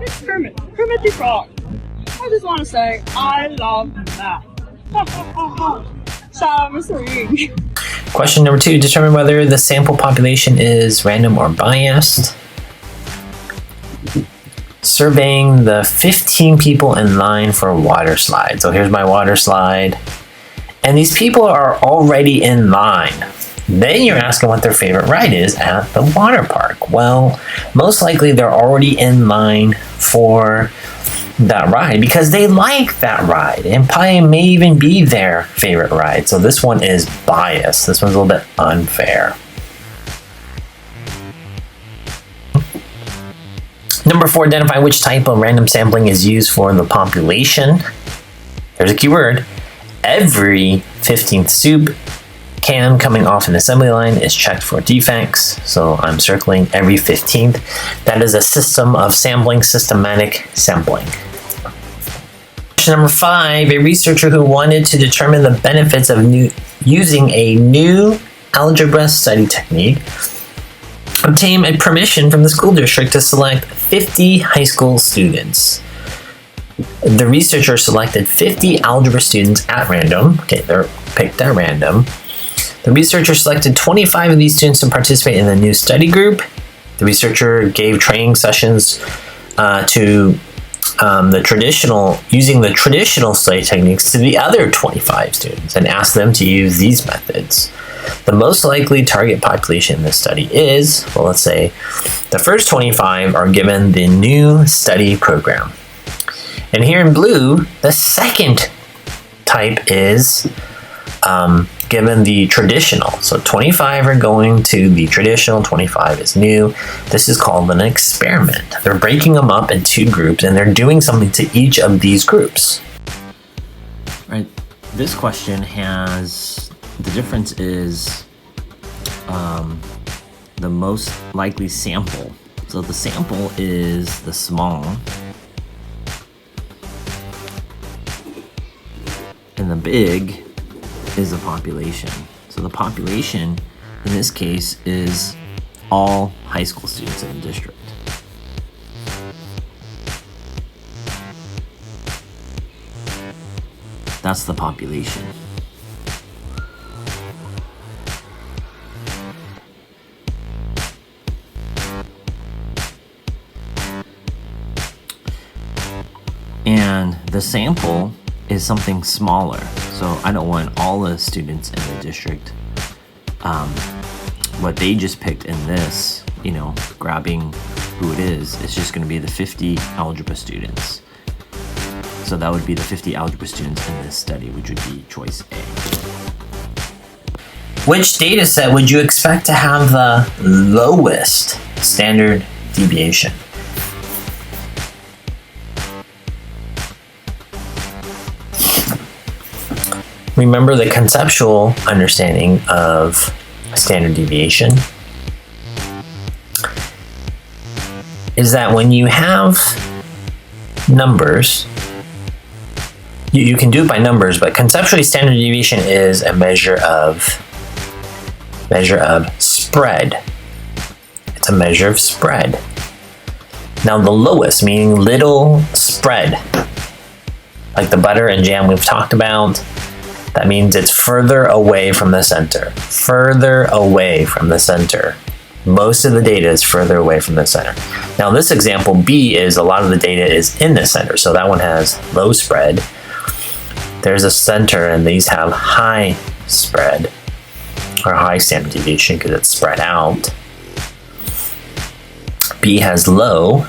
It's Kermit the Frog. I just want to say, I love that. Shout out Mr. Ying. Question number 2, determine whether the sample population is random or biased. Surveying the 15 people in line for a water slide. So here's my water slide. And these people are already in line. Then you're asking what their favorite ride is at the water park. Well, most likely they're already in line for that ride because they like that ride and probably may even be their favorite ride. So this one is biased. This one's a little bit unfair. Number 4, identify which type of random sampling is used for the population. There's a keyword. Every 15th soup can coming off an assembly line is checked for defects. So I'm circling every 15th. That is a system of sampling, systematic sampling. Question number 5, a researcher who wanted to determine the benefits of using a new algebra study technique obtained a permission from the school district to select 50 high school students. The researcher selected 50 algebra students at random. Okay, they're picked at random. The researcher selected 25 of these students to participate in the new study group. The researcher gave training sessions using the traditional study techniques to the other 25 students and asked them to use these methods. The most likely target population in this study is, well, let's say the first 25 are given the new study program. And here in blue, the second type is given the traditional. So 25 are going to the traditional, 25 is new. This is called an experiment. They're breaking them up in 2 groups and they're doing something to each of these groups. Right. This question has, the difference is the most likely sample. So the sample is the small and the big is the population. So the population in this case is all high school students in the district. That's the population. And the sample is something smaller. So I don't want all the students in the district. What they just picked in this, grabbing who it is, it's just going to be the 50 algebra students. So that would be the 50 algebra students in this study, which would be choice A. Which data set would you expect to have the lowest standard deviation? Remember the conceptual understanding of standard deviation is that when you have numbers, you can do it by numbers, but conceptually standard deviation is a measure of spread. It's a measure of spread. Now the lowest, meaning little spread, like the butter and jam we've talked about, that means it's further away from the center. Further away from the center. Most of the data is further away from the center. Now this example B is a lot of the data is in the center. So that one has low spread. There's a center and these have high spread or high standard deviation because it's spread out. B has low.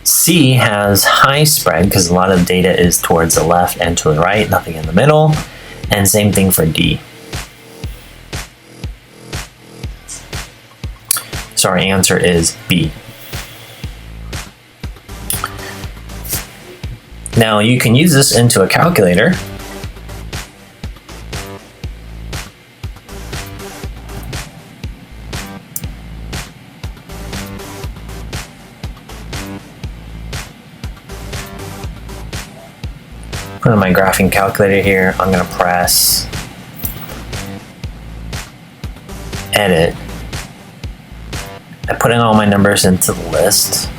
C has high spread because a lot of data is towards the left and to the right, nothing in the middle. And same thing for D. So our answer is B. Now you can use this into a calculator. Put in my graphing calculator here. I'm going to press edit. I put in all my numbers into the list.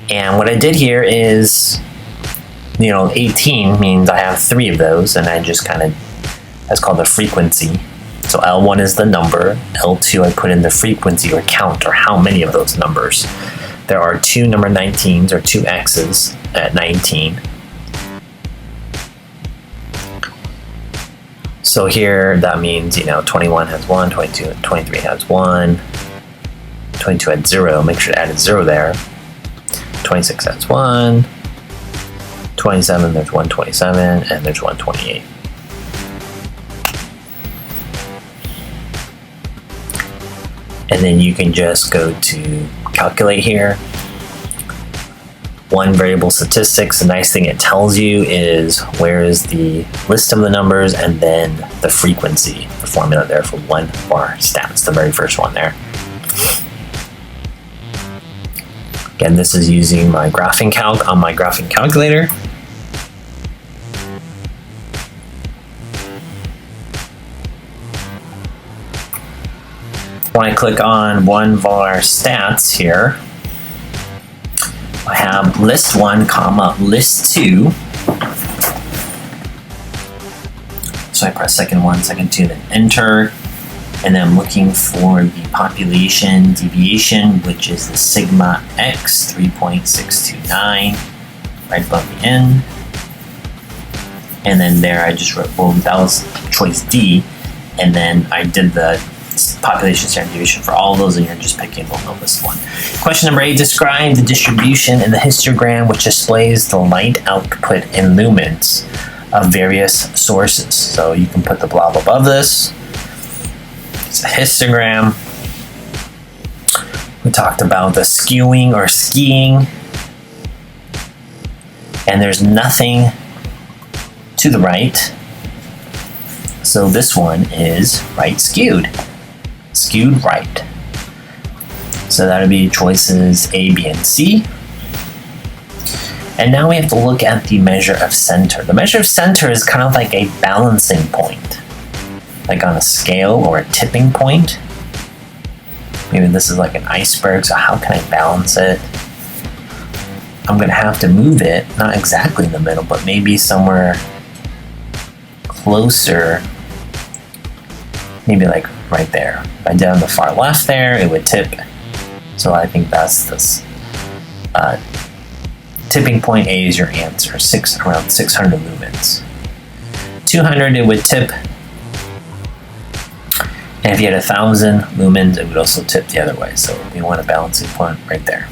And what I did here is, 18 means I have 3 of those, and I just kind of, that's called the frequency. So L1 is the number, L2 I put in the frequency or count, or how many of those numbers. There are 2 number 19s, or 2 X's at 19. So here that means, 21 has 1, 23 has 1, 22 had 0, make sure to add a 0 there. 26 has 1, 27, there's 127, and there's 128. And then you can just go to calculate here. One variable statistics, the nice thing it tells you is where is the list of the numbers and then the frequency, the formula there for 1 bar stats, the very first one there. Again, this is using my graphing calc on my graphing calculator. When I click on 1 var stats here, I have list 1 comma list 2. So I press second 1, second 2, then enter. And then I'm looking for the population deviation, which is the sigma x 3.629, right above the N. And then there I just wrote, well, that was choice D. And then I did the population standard deviation for all of those, and you're just picking the lowest one. Question number 8, describe the distribution in the histogram which displays the light output in lumens of various sources. So you can put the blob above this. It's a histogram. We talked about the skewing or skiing, and there's nothing to the right. So this one is right skewed. Skewed right. So that would be choices A, B, and C. And now we have to look at the measure of center. The measure of center is kind of like a balancing point, like on a scale or a tipping point. Maybe this is like an iceberg, so how can I balance it? I'm gonna have to move it, not exactly in the middle, but maybe somewhere closer, maybe like right there. If I did on the far left there, it would tip. So I think that's this. Tipping point A is your answer, around 600 lumens. 200 it would tip. And if you had 1,000 lumens, it would also tip the other way. So we want a balancing point right there.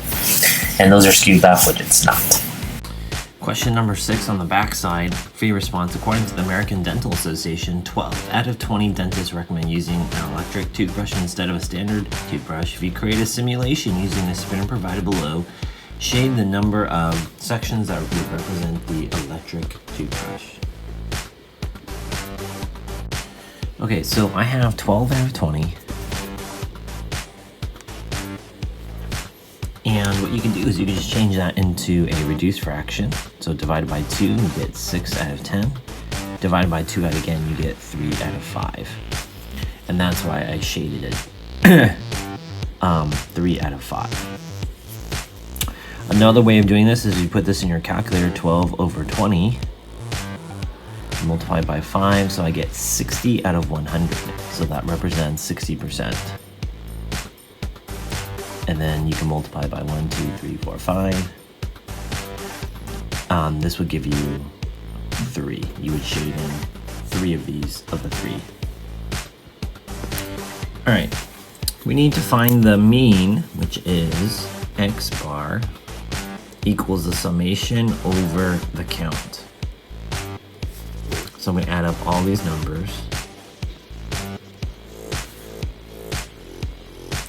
And those are skewed left, which it's not. Question number 6 on the back side, free response. According to the American Dental Association, 12 out of 20 dentists recommend using an electric toothbrush instead of a standard toothbrush. If you create a simulation using the spinner provided below, shade the number of sections that would represent the electric toothbrush. Okay, so I have 12 out of 20. And what you can do is you can just change that into a reduced fraction. So divided by 2, you get 6 out of 10. Divided by 2 out again, you get 3 out of 5. And that's why I shaded it 3 out of 5. Another way of doing this is you put this in your calculator, 12 over 20, multiplied by 5, so I get 60 out of 100. So that represents 60%. And then you can multiply by 1, 2, 3, 4, 5. This would give you 3. You would shade in 3 of these of the 3. All right, we need to find the mean, which is x bar equals the summation over the count. So I'm going to add up all these numbers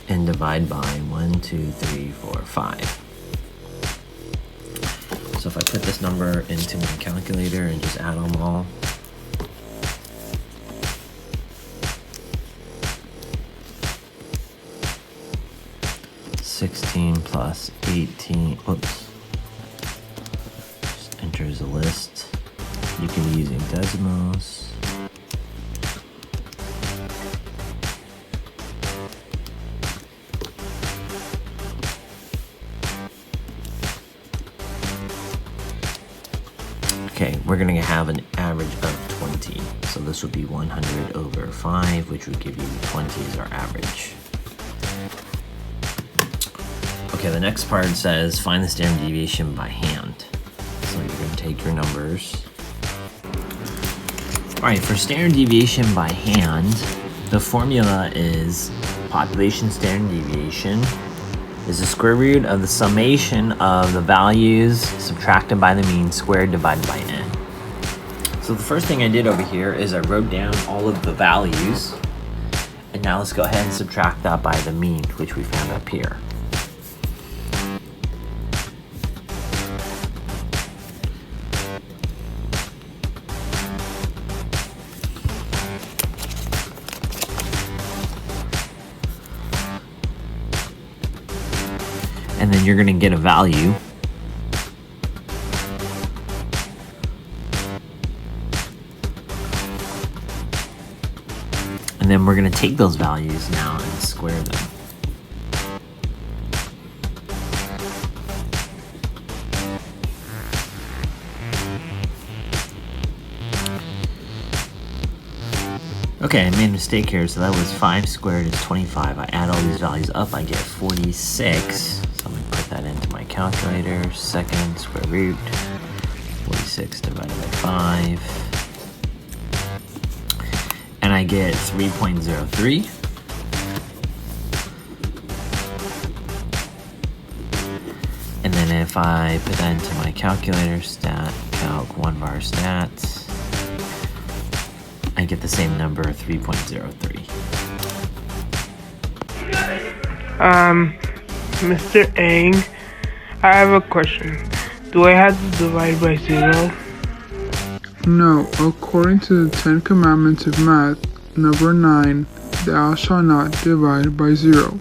and divide by 1, 2, 3, 4, 5. So if I put this number into my calculator and just add them all, (16 plus 18). Whoops. Just enter as a list. You can be using decimals. Okay, we're going to have an average of 20. So this would be 100 over 5, which would give you 20 as our average. Okay, the next part says find the standard deviation by hand. So you're going to take your numbers. Alright, for standard deviation by hand, the formula is population standard deviation is the square root of the summation of the values subtracted by the mean squared divided by n. So the first thing I did over here is I wrote down all of the values, and now let's go ahead and subtract that by the mean, which we found up here. And then you're going to get a value. And then we're going to take those values now and square them. Okay, I made a mistake here, so that was 5 squared is 25. I add all these values up, I get 46. So I'm going to put that into my calculator. Second square root, 46 divided by 5. And I get 3.03. And then if I put that into my calculator, stat calc 1var stats, I get the same number, 3.03. Mr. Ang, I have a question. Do I have to divide by 0? No, according to the 10 Commandments of Math, number 9, thou shalt not divide by 0.